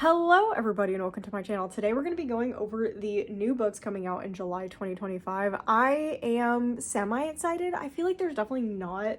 Hello everybody and welcome to my channel. Today we're going to be going over the new books coming out in July 2025. I am semi-excited. I feel like there's definitely not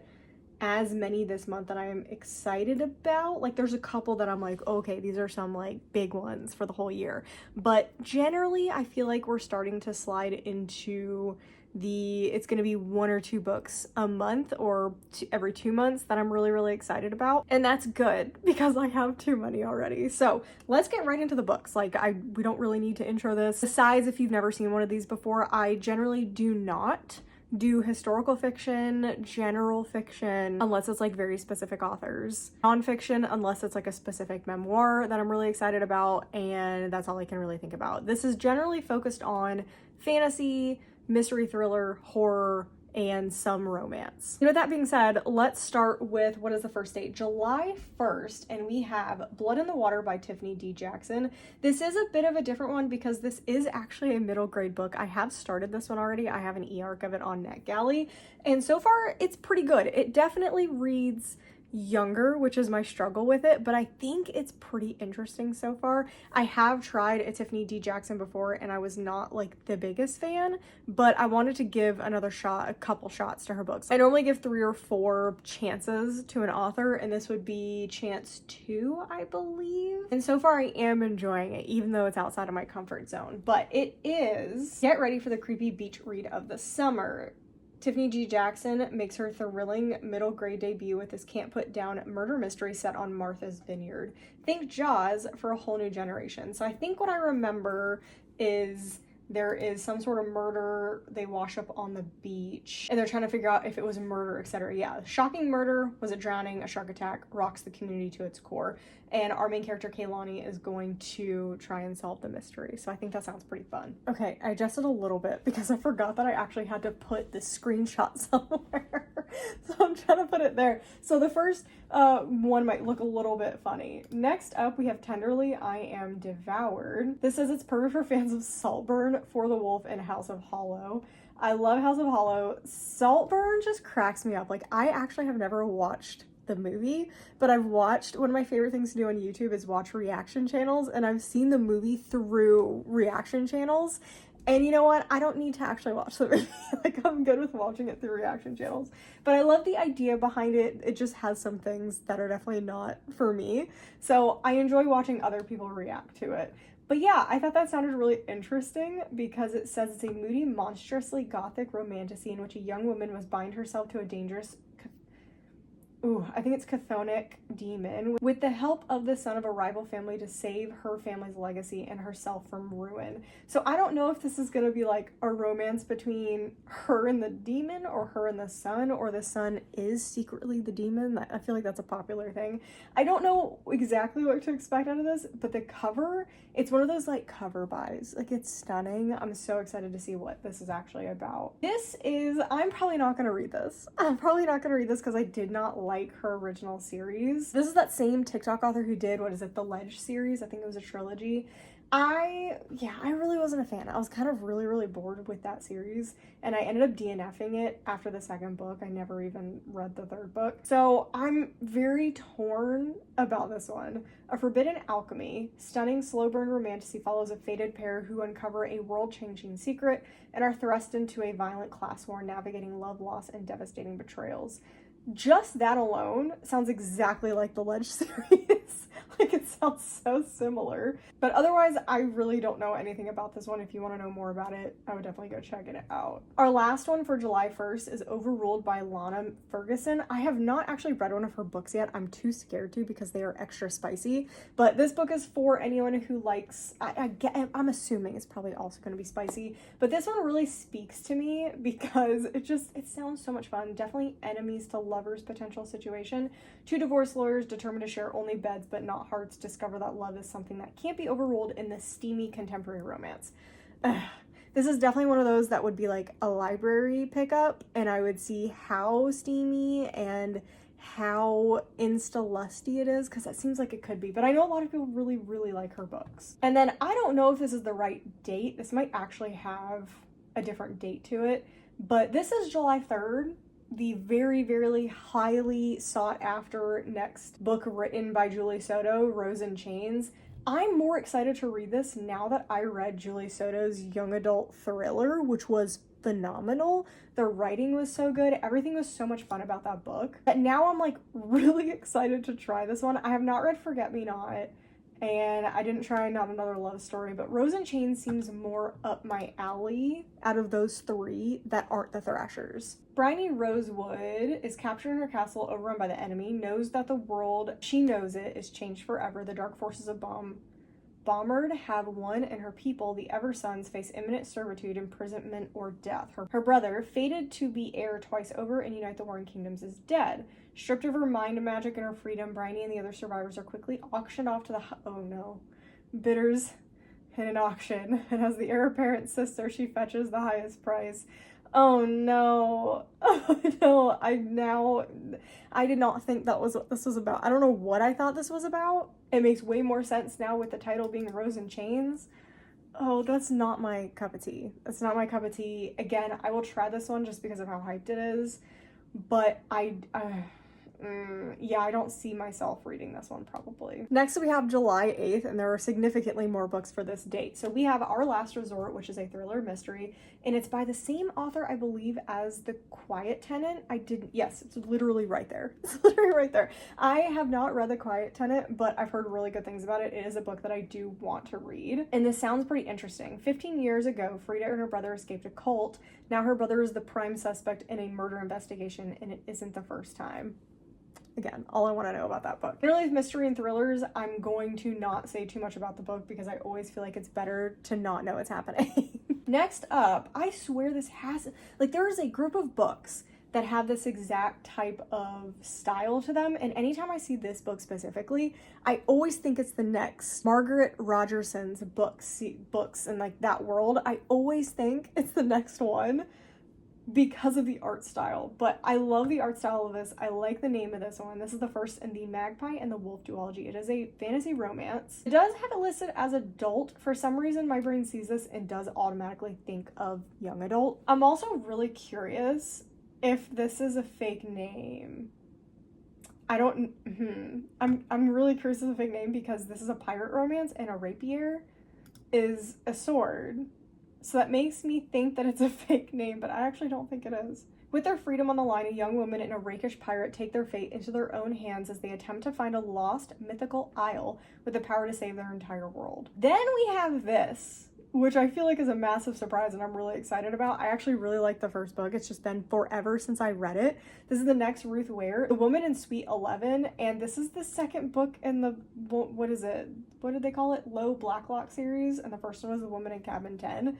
as many this month that I am excited about. Like there's a couple that I'm like, okay, these are some like big ones for the whole year. But generally I feel like we're starting to slide into it's going to be one or two books a month or every 2 months that I'm really excited about, and that's good because I have too many already. So let's get right into the books. We don't really need to intro this. Besides, if you've never seen one of these before, I generally do not do historical fiction, general fiction, unless it's like very specific authors, nonfiction unless it's like a specific memoir that I'm really excited about, and that's all I can really think about. This is generally focused on fantasy, mystery thriller, horror, and some romance. You know, that being said, let's start with what is the first date? July 1st, and we have Blood in the Water by Tiffany D. Jackson. This is a bit of a different one because this is actually a middle grade book. I have started this one already. I have an e-arc of it on NetGalley, and so far it's pretty good. It definitely reads younger, which is my struggle with it, but I think it's pretty interesting so far. I have tried a Tiffany D. Jackson before and I was not like the biggest fan, but I wanted to give another shot, a couple shots to her books. I normally give 3 or 4 chances to an author, and this would be chance 2, I believe. And so far I am enjoying it, even though it's outside of my comfort zone. But it is, get ready for the creepy beach read of the summer. Tiffany D. Jackson makes her thrilling middle grade debut with this can't put down murder mystery set on Martha's Vineyard. Think Jaws for a whole new generation. So I think what I remember is there is some sort of murder. They wash up on the beach and they're trying to figure out if it was a murder, etc. Yeah, shocking murder. Was it drowning? A shark attack rocks the community to its core. And our main character, Kaylani, is going to try and solve the mystery. So I think that sounds pretty fun. Okay, I adjusted a little bit because I forgot that I actually had to put this screenshot somewhere. So I'm trying to put it there. So the first one might look a little bit funny. Next up, we have Tenderly I Am Devoured. This says it's perfect for fans of Saltburn, For the Wolf, and House of Hollow. I love House of Hollow. Saltburn just cracks me up. Like, I actually have never watched the movie, but I've watched, one of my favorite things to do on YouTube is watch reaction channels, and I've seen the movie through reaction channels. And you know what? I don't need to actually watch the movie. Like, I'm good with watching it through reaction channels. But I love the idea behind it. It just has some things that are definitely not for me. So I enjoy watching other people react to it. But yeah, I thought that sounded really interesting because it says it's a moody, monstrously gothic romantasy in which a young woman must bind herself to a dangerous I think it's chthonic demon with the help of the son of a rival family to save her family's legacy and herself from ruin. So I don't know if this is going to be like a romance between her and the demon, or her and the son, or the son is secretly the demon. I feel like that's a popular thing. I don't know exactly what to expect out of this, but the cover, it's one of those like cover buys. Like, it's stunning. I'm so excited to see what this is actually about. I'm probably not going to read this. I'm probably not going to read this because I did not like her original series. This is that same TikTok author who did, what is it, the Ledge series? I think it was a trilogy. I really wasn't a fan. I was kind of really bored with that series, and I ended up DNFing it after the second book. I never even read the third book. So I'm very torn about this one. A Forbidden Alchemy, stunning slow burn romantasy follows a fated pair who uncover a world-changing secret and are thrust into a violent class war, navigating love, loss, and devastating betrayals. Just that alone sounds exactly like the Ledge series. Like, it sounds so similar. But otherwise, I really don't know anything about this one. If you want to know more about it, I would definitely go check it out. Our last one for July 1st is Overruled by Lana Ferguson. I have not actually read one of her books yet. I'm too scared to because they are extra spicy. But this book is for anyone who likes, I'm assuming it's probably also going to be spicy. But this one really speaks to me because it sounds so much fun. Definitely enemies to lovers potential situation. 2 divorce lawyers determined to share only beds but not hearts discover that love is something that can't be overruled in this steamy contemporary romance. This is definitely one of those that would be like a library pickup, and I would see how steamy and how insta-lusty it is, because that seems like it could be. But I know a lot of people really like her books. And then I don't know if this is the right date. This might actually have a different date to it, but this is July 3rd. The very highly sought after next book written by Julie Soto, Rose in Chains. I'm more excited to read this now that I read Julie Soto's young adult thriller, which was phenomenal. The writing was so good. Everything was so much fun about that book. But now I'm like really excited to try this one. I have not read Forget Me Not, and I didn't try Not Another Love Story, but Rose and Chains seems more up my alley out of those three that aren't the Thrashers. Bryony Rosewood is captured in her castle, overrun by the enemy, knows that the world, she knows it, is changed forever. The dark forces of Bombard have won, and her people, the Eversons, face imminent servitude, imprisonment, or death. Her brother, fated to be heir twice over and unite the warring kingdoms, is dead. Stripped of her mind, magic, and her freedom, Bryony and the other survivors are quickly auctioned off to the bidders in an auction, and as the heir apparent sister, she fetches the highest price. Oh no. Oh no. I did not think that was what this was about. I don't know what I thought this was about. It makes way more sense now with the title being Rose and Chains. Oh, that's not my cup of tea. That's not my cup of tea. Again, I will try this one just because of how hyped it is. But yeah, I don't see myself reading this one probably. Next, we have July 8th, and there are significantly more books for this date. So we have Our Last Resort, which is a thriller mystery, and it's by the same author, I believe, as The Quiet Tenant. Yes, it's literally right there. It's literally right there. I have not read The Quiet Tenant, but I've heard really good things about it. It is a book that I do want to read, and this sounds pretty interesting. 15 years ago, Frida and her brother escaped a cult. Now her brother is the prime suspect in a murder investigation, and it isn't the first time. Again, all I want to know about that book. Generally, with mystery and thrillers, I'm going to not say too much about the book because I always feel like it's better to not know what's happening. Next up, I swear this has, like, there is a group of books that have this exact type of style to them, and anytime I see this book specifically, I always think it's the next Margaret Rogerson's books in like that world. I always think it's the next one because of the art style, but I love the art style of this. I like the name of this one. This is the first in the Magpie and the Wolf duology. It is a fantasy romance. It does have it listed as adult. For some reason, my brain sees this and does automatically think of young adult. I'm also really curious if this is a fake name. I'm really curious if it's a fake name because this is a pirate romance and a rapier is a sword. So that makes me think that it's a fake name, but I actually don't think it is. With their freedom on the line, a young woman and a rakish pirate take their fate into their own hands as they attempt to find a lost mythical isle with the power to save their entire world. Then we have this, which I feel like is a massive surprise and I'm really excited about. I actually really like the first book. It's just been forever since I read it. This is the next Ruth Ware, The Woman in Suite 11, and this is the second book in the, what is it? What did they call it? Low Blacklock series, and the first one was The Woman in Cabin 10.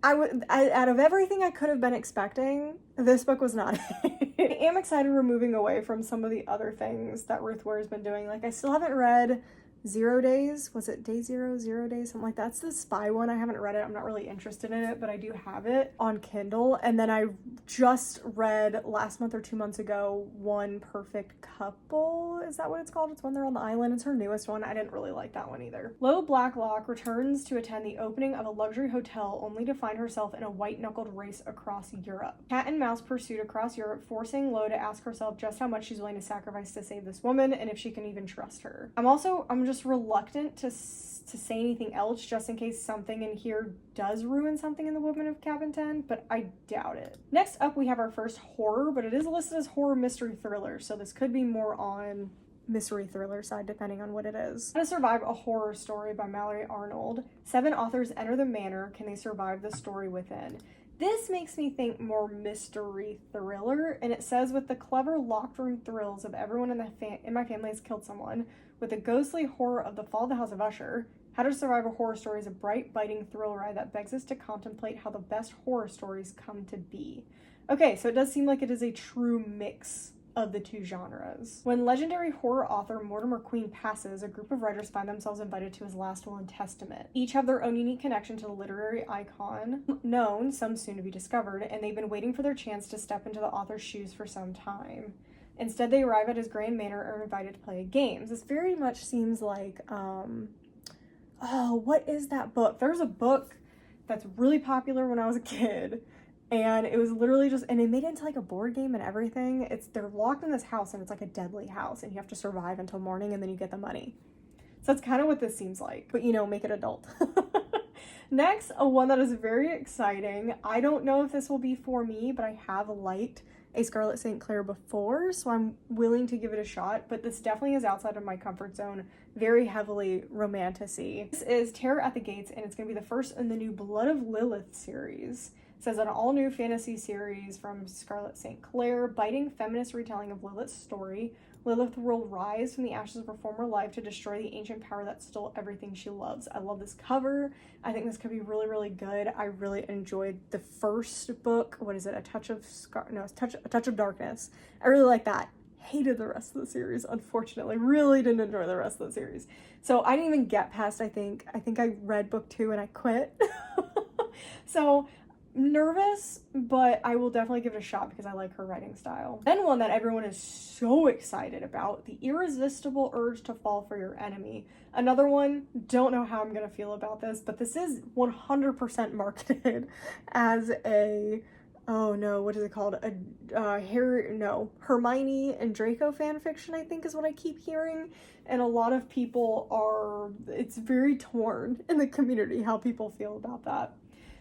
Out of everything I could have been expecting, this book was not it. I am excited we're moving away from some of the other things that Ruth Ware has been doing. Like, I still haven't read 0 Days. Was it Day Zero, 0 Days? Something like that. That's the spy one. I haven't read it. I'm not really interested in it, but I do have it on Kindle. And then I just read last month or 2 months ago, One Perfect Couple. Is that what it's called? It's when they're on the island. It's her newest one. I didn't really like that one either. Lo Blacklock returns to attend the opening of a luxury hotel only to find herself in a white-knuckled race across Europe. Cat and mouse pursuit across Europe, forcing Lo to ask herself just how much she's willing to sacrifice to save this woman and if she can even trust her. I'm just reluctant to say anything else just in case something in here does ruin something in The Woman of Cabin 10, but I doubt it. Next up, we have our first horror, but it is listed as horror mystery thriller, so this could be more on mystery thriller side depending on what it is. How to Survive a Horror Story by Mallory Arnold. 7 authors enter the manor. Can they survive the story within? This makes me think more mystery thriller, and it says, with the clever locked room thrills of everyone in my family has killed someone, with the ghostly horror of the fall of the House of Usher, How to Survive a Horror Story is a bright, biting thrill ride that begs us to contemplate how the best horror stories come to be. Okay, so it does seem like it is a true mix of the two genres. When legendary horror author Mortimer Queen passes, a group of writers find themselves invited to his last will and testament. Each have their own unique connection to the literary icon, known, some soon to be discovered, and they've been waiting for their chance to step into the author's shoes for some time. Instead, they arrive at his grand manor and are invited to play games. This very much seems like, what is that book? There's a book that's really popular when I was a kid, and it was literally just, and they made it into like a board game and everything. They're locked in this house, and it's like a deadly house, and you have to survive until morning, and then you get the money. So that's kind of what this seems like, but you know, make it adult. Next, one that is very exciting. I don't know if this will be for me, but I have liked a Scarlet St. Clair before, so I'm willing to give it a shot, but this definitely is outside of my comfort zone, very heavily romantasy. This is Terror at the Gates, and it's going to be the first in the new Blood of Lilith series. It says an all-new fantasy series from Scarlet St. Clair, biting feminist retelling of Lilith's story. Lilith will rise from the ashes of her former life to destroy the ancient power that stole everything she loves. I love this cover. I think this could be really, really good. I really enjoyed the first book. What is it? A Touch of Darkness. I really like that. Hated the rest of the series, unfortunately. Really didn't enjoy the rest of the series. So I didn't even get past, I think I read book 2 and I quit. So nervous, but I will definitely give it a shot because I like her writing style. Then one that everyone is so excited about, The Irresistible Urge to Fall for Your Enemy. Another one, don't know how I'm gonna feel about this, but this is 100% marketed as a, oh no, what is it called? Hermione and Draco fanfiction, I think is what I keep hearing. And a lot of people it's very torn in the community how people feel about that.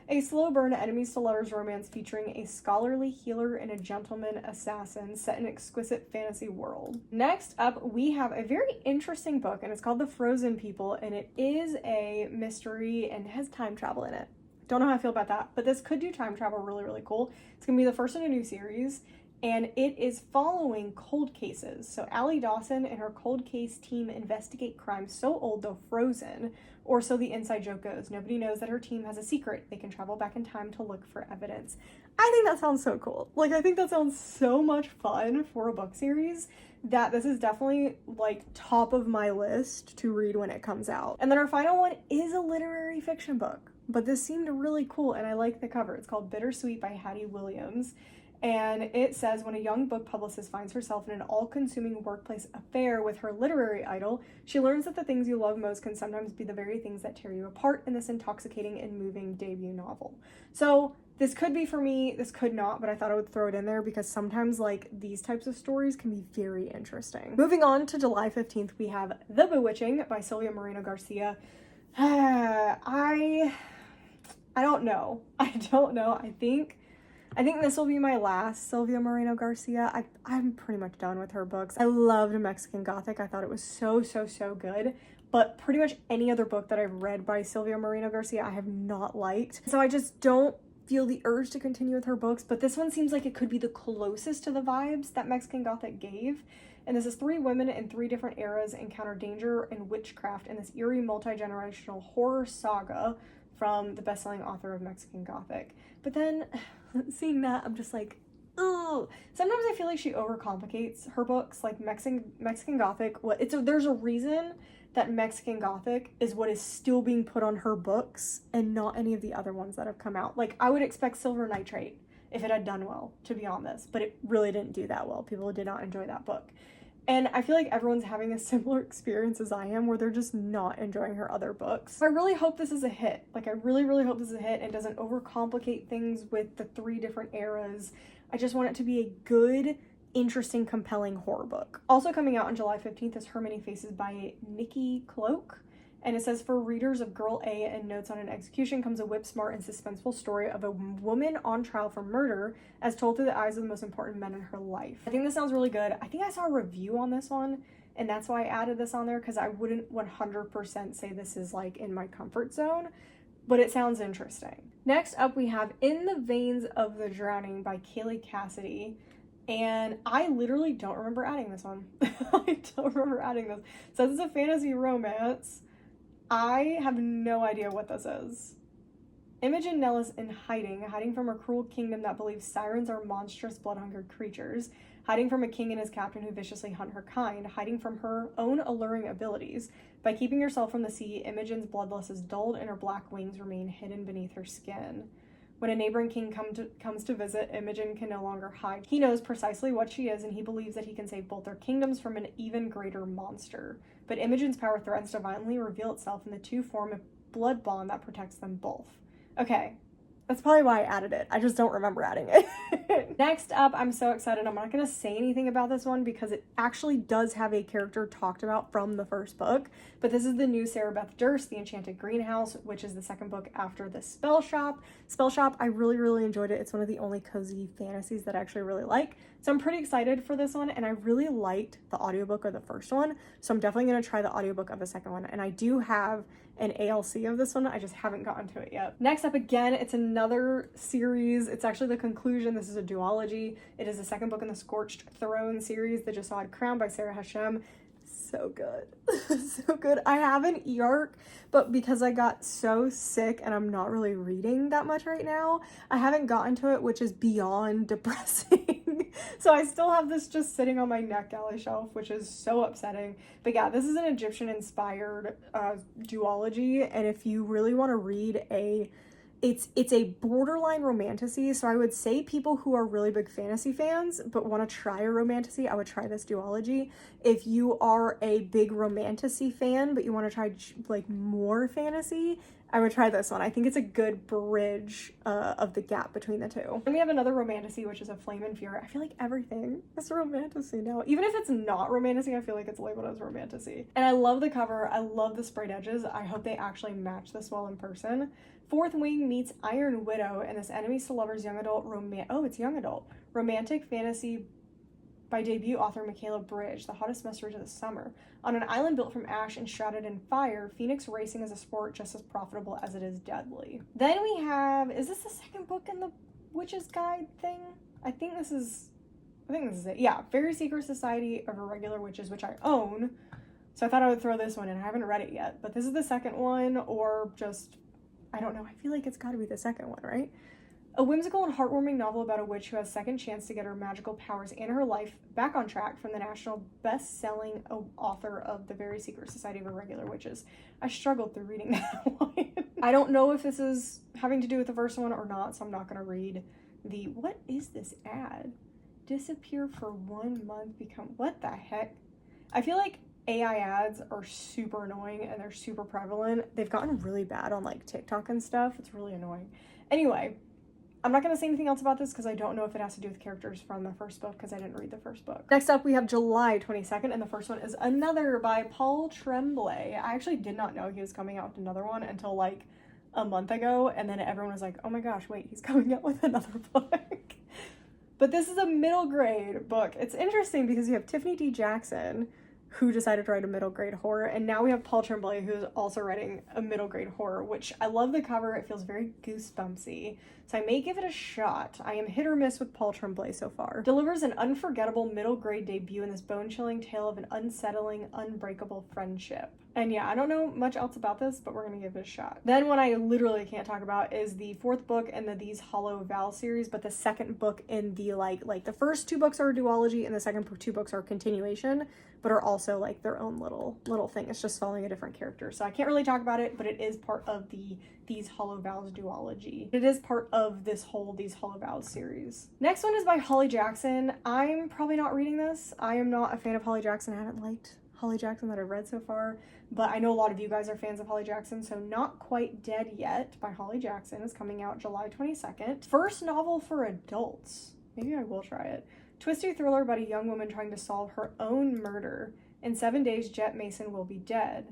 A slow burn enemies to lovers romance featuring a scholarly healer and a gentleman assassin set in an exquisite fantasy world. Next up, we have a very interesting book, and it's called The Frozen People, and it is a mystery and has time travel in it. Don't know how I feel about that, but this could do time travel really, really cool. It's gonna be the first in a new series, and it is following cold cases. So Allie Dawson and her cold case team investigate crimes so old they're frozen, or so the inside joke goes. Nobody knows that her team has a secret. They can travel back in time to look for evidence. I think that sounds so cool. Like, I think that sounds so much fun for a book series that this is definitely like top of my list to read when it comes out. And then our final one is a literary fiction book, but this seemed really cool and I like the cover. It's called Bittersweet by Hattie Williams. And it says, when a young book publicist finds herself in an all-consuming workplace affair with her literary idol, she learns that the things you love most can sometimes be the very things that tear you apart in this intoxicating and moving debut novel. So this could be for me, this could not, but I thought I would throw it in there because sometimes like these types of stories can be very interesting. Moving on to July 15th, we have The Bewitching by Silvia Moreno Garcia. I don't know. I think this will be my last Silvia Moreno Garcia. I'm pretty much done with her books. I loved Mexican Gothic. I thought it was so, so, so good. But pretty much any other book that I've read by Silvia Moreno Garcia, I have not liked. So I just don't feel the urge to continue with her books. But this one seems like it could be the closest to the vibes that Mexican Gothic gave. And this is 3 women in 3 different eras encounter danger and witchcraft in this eerie multi-generational horror saga from the best-selling author of Mexican Gothic. But then seeing that, I'm just like, oh. Sometimes I feel like she overcomplicates her books, like Mexican Gothic. There's a reason that Mexican Gothic is what is still being put on her books and not any of the other ones that have come out. Like, I would expect Silver Nitrate if it had done well, to be honest, but it really didn't do that well. People did not enjoy that book. And I feel like everyone's having a similar experience as I am, where they're just not enjoying her other books. I really hope this is a hit. Like, I really, really hope this is a hit and doesn't overcomplicate things with the 3 different eras. I just want it to be a good, interesting, compelling horror book. Also coming out on July 15th is Her Many Faces by Nikki Cloak. And it says, for readers of Girl A and Notes on an Execution comes a whip-smart and suspenseful story of a woman on trial for murder as told through the eyes of the most important men in her life. I think this sounds really good. I think I saw a review on this one, and that's why I added this on there, because I wouldn't 100% say this is like in my comfort zone, but it sounds interesting. Next up, we have In the Veins of the Drowning by Kaylee Cassidy. And I literally don't remember adding this one. I don't remember adding this. It says it's a fantasy romance. I have no idea what this is. Imogen Nell is in hiding from a cruel kingdom that believes sirens are monstrous blood-hungered creatures, hiding from a king and his captain who viciously hunt her kind, hiding from her own alluring abilities. By keeping herself from the sea, Imogen's bloodlust is dulled and her black wings remain hidden beneath her skin. When a neighboring king comes to visit, Imogen can no longer hide. He knows precisely what she is, and he believes that he can save both their kingdoms from an even greater monster. But Imogen's power threatens to violently reveal itself, and the two form a blood bond that protects them both. Okay, that's probably why I added it. I just don't remember adding it. Next up, I'm so excited. I'm not going to say anything about this one because it actually does have a character talked about from the first book, but this is the new Sarah Beth Durst, The Enchanted Greenhouse, which is the second book after the Spell Shop. Spell Shop, I really, really enjoyed it. It's one of the only cozy fantasies that I actually really like. So I'm pretty excited for this one, and I really liked the audiobook of the first one, so I'm definitely going to try the audiobook of the second one, and I do have an ALC of this one. I just haven't gotten to it yet. Next up, again, it's another series. It's actually the conclusion. This is a duology. It is the second book in the Scorched Throne series, The Jasad Crown by Sarah Hashem. So good. So good. I have an e-arc, but because I got so sick and I'm not really reading that much right now, I haven't gotten to it, which is beyond depressing. So I still have this just sitting on my NetGalley shelf, which is so upsetting. But yeah, this is an Egyptian-inspired duology, and if you really want to read it's a borderline romantasy, so I would say people who are really big fantasy fans but want to try a romantasy, I would try this duology. If you are a big romantasy fan but you want to try like more fantasy, I would try this one. I think it's a good bridge of the gap between the two. And we have another romantasy, which is A Flame and Fury. I feel like everything is romantasy now. Even if it's not romantasy, I feel like it's labeled as romantasy. And I love the cover. I love the sprayed edges. I hope they actually match this well in person. Fourth Wing meets Iron Widow and this enemies to lovers young adult it's young adult romantic fantasy by debut author Michaela Bridge, the hottest mystery of the summer. On an island built from ash and shrouded in fire, Phoenix racing is a sport just as profitable as it is deadly. Then we have, is this the second book in the Witch's Guide thing? I think this is it. Yeah, Very Secret Society of Irregular Witches, which I own. So I thought I would throw this one in. I haven't read it yet, but this is the second one, or just, I don't know. I feel like it's got to be the second one, right? A whimsical and heartwarming novel about a witch who has second chance to get her magical powers and her life back on track from the national best-selling author of The Very Secret Society of Irregular Witches. I struggled through reading that one. I don't know if this is having to do with the first one or not, so I'm not going to read the... What is this ad? Disappear for 1 month, become... What the heck? I feel like AI ads are super annoying and they're super prevalent. They've gotten really bad on like TikTok and stuff. It's really annoying. Anyway, I'm not going to say anything else about this because I don't know if it has to do with characters from the first book because I didn't read the first book. Next up, we have July 22nd, and the first one is Another by Paul Tremblay. I actually did not know he was coming out with another one until like a month ago, and then everyone was like, oh my gosh, wait, he's coming out with another book. But this is a middle grade book. It's interesting because you have Tiffany D. Jackson, who decided to write a middle grade horror, and now we have Paul Tremblay, who's also writing a middle grade horror, which I love the cover. It feels very goosebumpsy, so I may give it a shot. I am hit or miss with Paul Tremblay so far. Delivers an unforgettable middle grade debut in this bone-chilling tale of an unsettling, unbreakable friendship. And yeah, I don't know much else about this, but we're gonna give it a shot. Then one I literally can't talk about is the fourth book in the These Hollow Vow series, but the second book in the like the first two books are a duology and the second two books are a continuation, but are also like their own little thing. It's just following a different character. So I can't really talk about it, but it is part of the These Hollow Vows duology. It is part of this whole These Hollow Vows series. Next one is by Holly Jackson. I'm probably not reading this. I am not a fan of Holly Jackson. I haven't liked Holly Jackson that I've read so far, but I know a lot of you guys are fans of Holly Jackson, so Not Quite Dead Yet by Holly Jackson is coming out July 22nd. First novel for adults. Maybe I will try it. Twisty thriller about a young woman trying to solve her own murder. In 7 days, Jet Mason will be dead.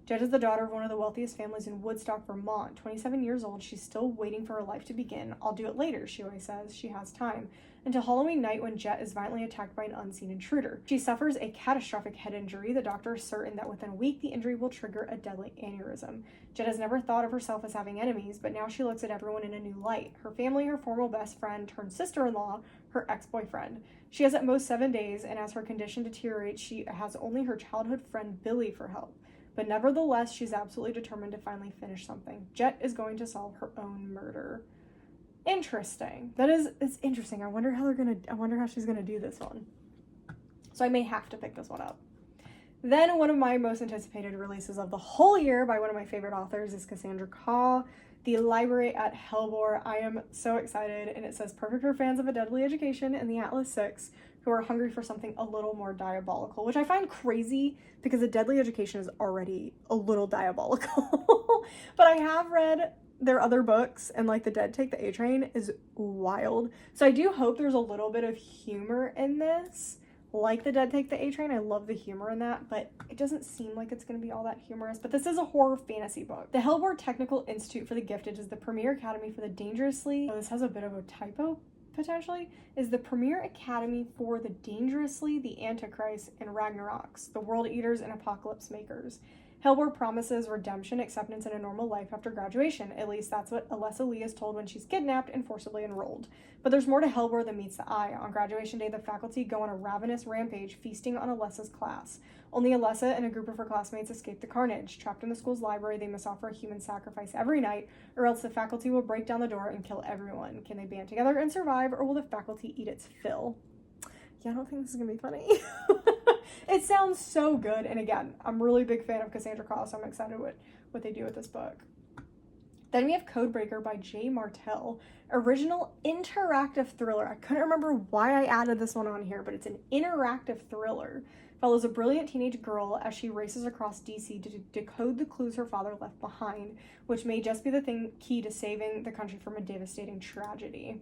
Jet is the daughter of one of the wealthiest families in Woodstock, Vermont. 27 years old, she's still waiting for her life to begin. I'll do it later, she always says. She has time. Until Halloween night when Jet is violently attacked by an unseen intruder. She suffers a catastrophic head injury. The doctor is certain that within a week the injury will trigger a deadly aneurysm. Jet has never thought of herself as having enemies, but now she looks at everyone in a new light. Her family, her former best friend turned sister-in-law, her ex-boyfriend. She has at most 7 days, and as her condition deteriorates, she has only her childhood friend Billy for help. But nevertheless, she's absolutely determined to finally finish something. Jet is going to solve her own murder. Interesting. It's interesting. I wonder how she's gonna do this one. So I may have to pick this one up. Then one of my most anticipated releases of the whole year by one of my favorite authors is Cassandra Khaw, The Library at Hellbore. I am so excited, and it says perfect for fans of A Deadly Education and the Atlas Six who are hungry for something a little more diabolical, which I find crazy because A Deadly Education is already a little diabolical. But I have read their other books, and like The Dead Take the A Train is wild. So I do hope there's a little bit of humor in this. Like The Dead Take the A Train, I love the humor in that, but it doesn't seem like it's going to be all that humorous. But this is a horror fantasy book. The Hellbourne Technical Institute for the Gifted is the premier academy for the dangerously... Oh, this has a bit of a typo, potentially. Is the premier academy for the dangerously, the Antichrist, and Ragnaroks, the World Eaters and Apocalypse Makers. Hellbourne promises redemption, acceptance, and a normal life after graduation. At least that's what Alessa Lee is told when she's kidnapped and forcibly enrolled. But there's more to Hellbourne than meets the eye. On graduation day, the faculty go on a ravenous rampage, feasting on Alessa's class. Only Alessa and a group of her classmates escape the carnage. Trapped in the school's library, they must offer a human sacrifice every night, or else the faculty will break down the door and kill everyone. Can they band together and survive, or will the faculty eat its fill? Yeah, I don't think this is gonna be funny. It sounds so good, and again, I'm a really big fan of Cassandra Claus, so I'm excited what they do with this book. Then we have Codebreaker by J. Martell, original interactive thriller. I couldn't remember why I added this one on here, but it's an interactive thriller. Follows a brilliant teenage girl as she races across DC to decode the clues her father left behind, which may just be the key to saving the country from a devastating tragedy.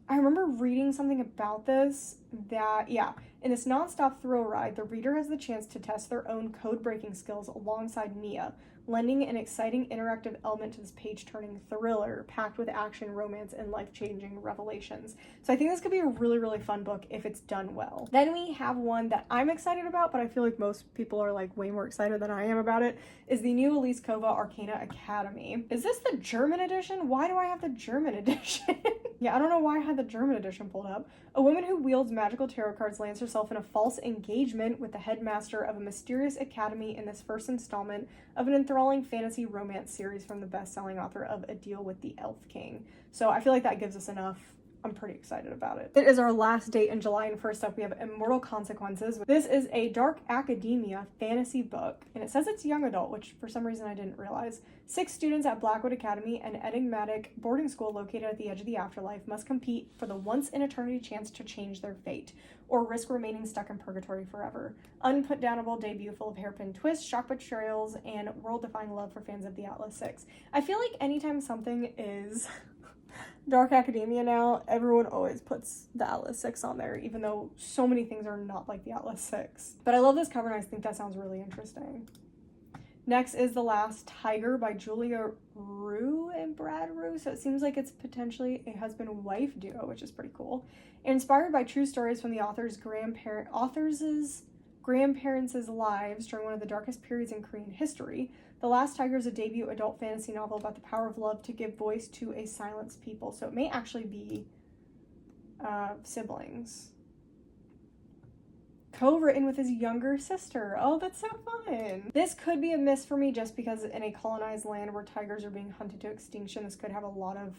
I remember reading something about this that, yeah, in this non-stop thrill ride, the reader has the chance to test their own code-breaking skills alongside Mia, lending an exciting interactive element to this page-turning thriller packed with action, romance, and life-changing revelations. So I think this could be a really, really fun book if it's done well. Then we have one that I'm excited about, but I feel like most people are like way more excited than I am about it, is the new Elise Kova Arcana Academy. Is this the German edition? Why do I have the German edition? Yeah, I don't know why I had the German edition pulled up. A woman who wields magical tarot cards lands herself in a false engagement with the headmaster of a mysterious academy in this first installment of an enthralling fantasy romance series from the best-selling author of A Deal with the Elf King. So I feel like that gives us enough. I'm pretty excited about it. It is our last date in July, and first up we have Immortal Consequences. This is a dark academia fantasy book, and it says it's young adult, which for some reason I didn't realize. 6 students at Blackwood Academy, an enigmatic boarding school located at the edge of the afterlife, must compete for the once-in-eternity chance to change their fate, or risk remaining stuck in purgatory forever. Unputdownable debut full of hairpin twists, shock betrayals, and world-defying love for fans of the Atlas 6. I feel like anytime something is dark academia now, everyone always puts the Atlas 6 on there, even though so many things are not like the Atlas 6. But I love this cover, and I think that sounds really interesting. Next is The Last Tiger by Julia Rue and Brad Rue. So it seems like it's potentially a husband-wife duo, which is pretty cool. Inspired by true stories from the author's grandparents' lives during one of the darkest periods in Korean history, The Last Tiger is a debut adult fantasy novel about the power of love to give voice to a silenced people. So it may actually be siblings. Co-written with his younger sister. Oh, that's so fun. This could be a miss for me just because in a colonized land where tigers are being hunted to extinction, this could have a lot of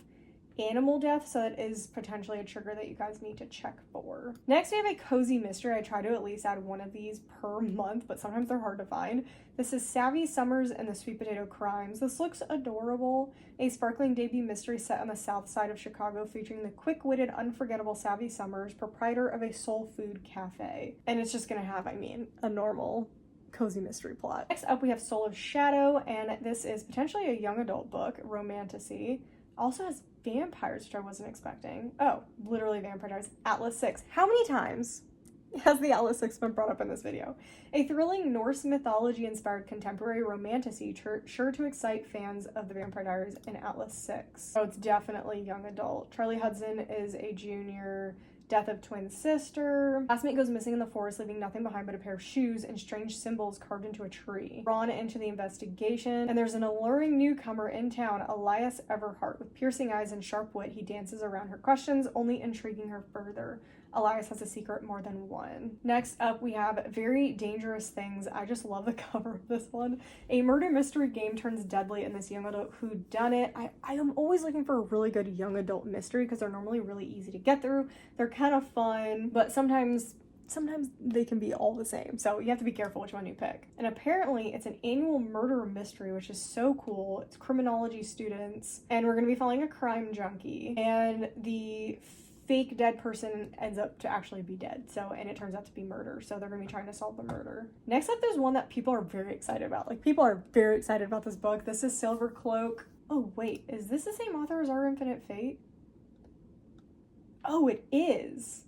animal death, so it is potentially a trigger that you guys need to check for. Next, we have a cozy mystery. I try to at least add one of these per month, but sometimes they're hard to find. This is Savvy Summers and the Sweet Potato Crimes. This looks adorable. A sparkling debut mystery set on the south side of Chicago featuring the quick-witted, unforgettable Savvy Summers, proprietor of a soul food cafe. And it's just gonna have, a normal cozy mystery plot. Next up, we have Soul of Shadow, and this is potentially a young adult book, Romantasy. Also has vampires, which I wasn't expecting. Oh, literally vampires. Atlas 6. How many times has the Atlas 6 been brought up in this video? A thrilling Norse mythology-inspired contemporary romantasy sure to excite fans of the Vampire Diaries and Atlas 6. So it's definitely young adult. Charlie Hudson is a junior. Death of twin sister. Classmate goes missing in the forest, leaving nothing behind but a pair of shoes and strange symbols carved into a tree. Drawn into the investigation, and there's an alluring newcomer in town, Elias Everhart. With piercing eyes and sharp wit, he dances around her questions, only intriguing her further. Elias has a secret more than one. Next up, we have Very Dangerous Things. I just love the cover of this one. A murder mystery game turns deadly in this young adult whodunit. I am always looking for a really good young adult mystery because they're normally really easy to get through. They're kind of fun, but sometimes they can be all the same. So you have to be careful which one you pick. And apparently it's an annual murder mystery, which is so cool. It's criminology students, and we're going to be following a crime junkie. And the fake dead person ends up to actually be dead. And it turns out to be murder. So they're going to be trying to solve the murder. Next up, there's one that people are very excited about. People are very excited about this book. This is Silver Cloak. Oh, wait, is this the same author as Our Infinite Fate? Oh, it is.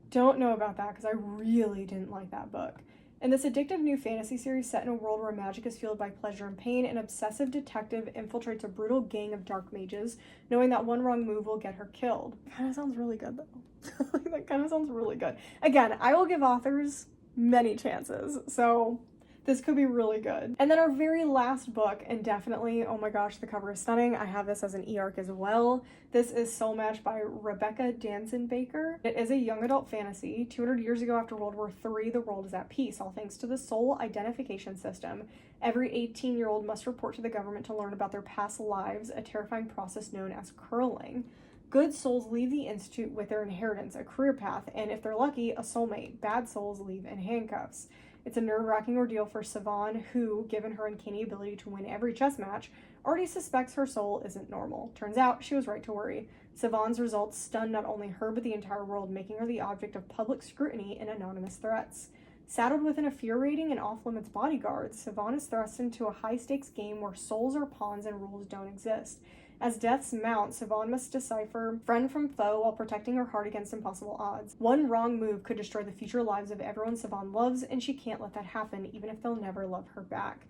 Don't know about that because I really didn't like that book. In this addictive new fantasy series set in a world where magic is fueled by pleasure and pain, an obsessive detective infiltrates a brutal gang of dark mages, knowing that one wrong move will get her killed. Kind of sounds really good, though. That kind of sounds really good. Again, I will give authors many chances, so this could be really good. And then our very last book, and definitely, oh my gosh, the cover is stunning. I have this as an e-arc as well. This is Soul Match by Rebecca Danson-Baker. It is a young adult fantasy. 200 years ago after World War III, the world is at peace, all thanks to the soul identification system. Every 18-year-old must report to the government to learn about their past lives, a terrifying process known as curling. Good souls leave the Institute with their inheritance, a career path, and if they're lucky, a soulmate. Bad souls leave in handcuffs. It's a nerve-wracking ordeal for Siobhan, who, given her uncanny ability to win every chess match, already suspects her soul isn't normal. Turns out, she was right to worry. Siobhan's results stun not only her but the entire world, making her the object of public scrutiny and anonymous threats. Saddled with an infuriating and off-limits bodyguard, Siobhan is thrust into a high-stakes game where souls are pawns and rules don't exist. As deaths mount, Siobhan must decipher friend from foe while protecting her heart against impossible odds. One wrong move could destroy the future lives of everyone Siobhan loves, and she can't let that happen, even if they'll never love her back.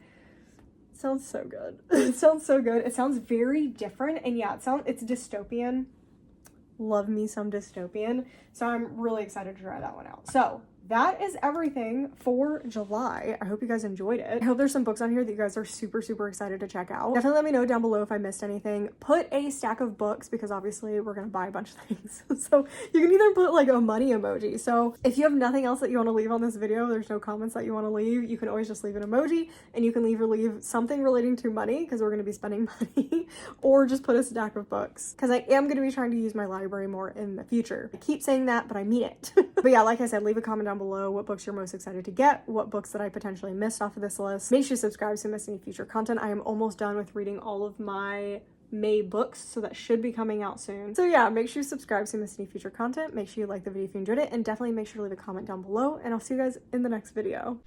Sounds so good. It sounds so good. It sounds very different, and yeah, it's dystopian. Love me some dystopian. So I'm really excited to try that one out. So that is everything for July. I hope you guys enjoyed it. I hope there's some books on here that you guys are super, super excited to check out. Definitely let me know down below if I missed anything. Put a stack of books because obviously we're gonna buy a bunch of things. So you can either put like a money emoji. So if you have nothing else that you want to leave on this video, there's no comments that you want to leave, you can always just leave an emoji, and you can leave something relating to money because we're gonna be spending money, or just put a stack of books because I am gonna be trying to use my library more in the future. I keep saying that, but I mean it. But yeah, like I said, leave a comment down below what books you're most excited to get, what books that I potentially missed off of this list. Make sure you subscribe so you miss any future content. I am almost done with reading all of my May books, so that should be coming out soon. So yeah, make sure you subscribe so you miss any future content. Make sure you like the video if you enjoyed it, and definitely make sure to leave a comment down below, and I'll see you guys in the next video.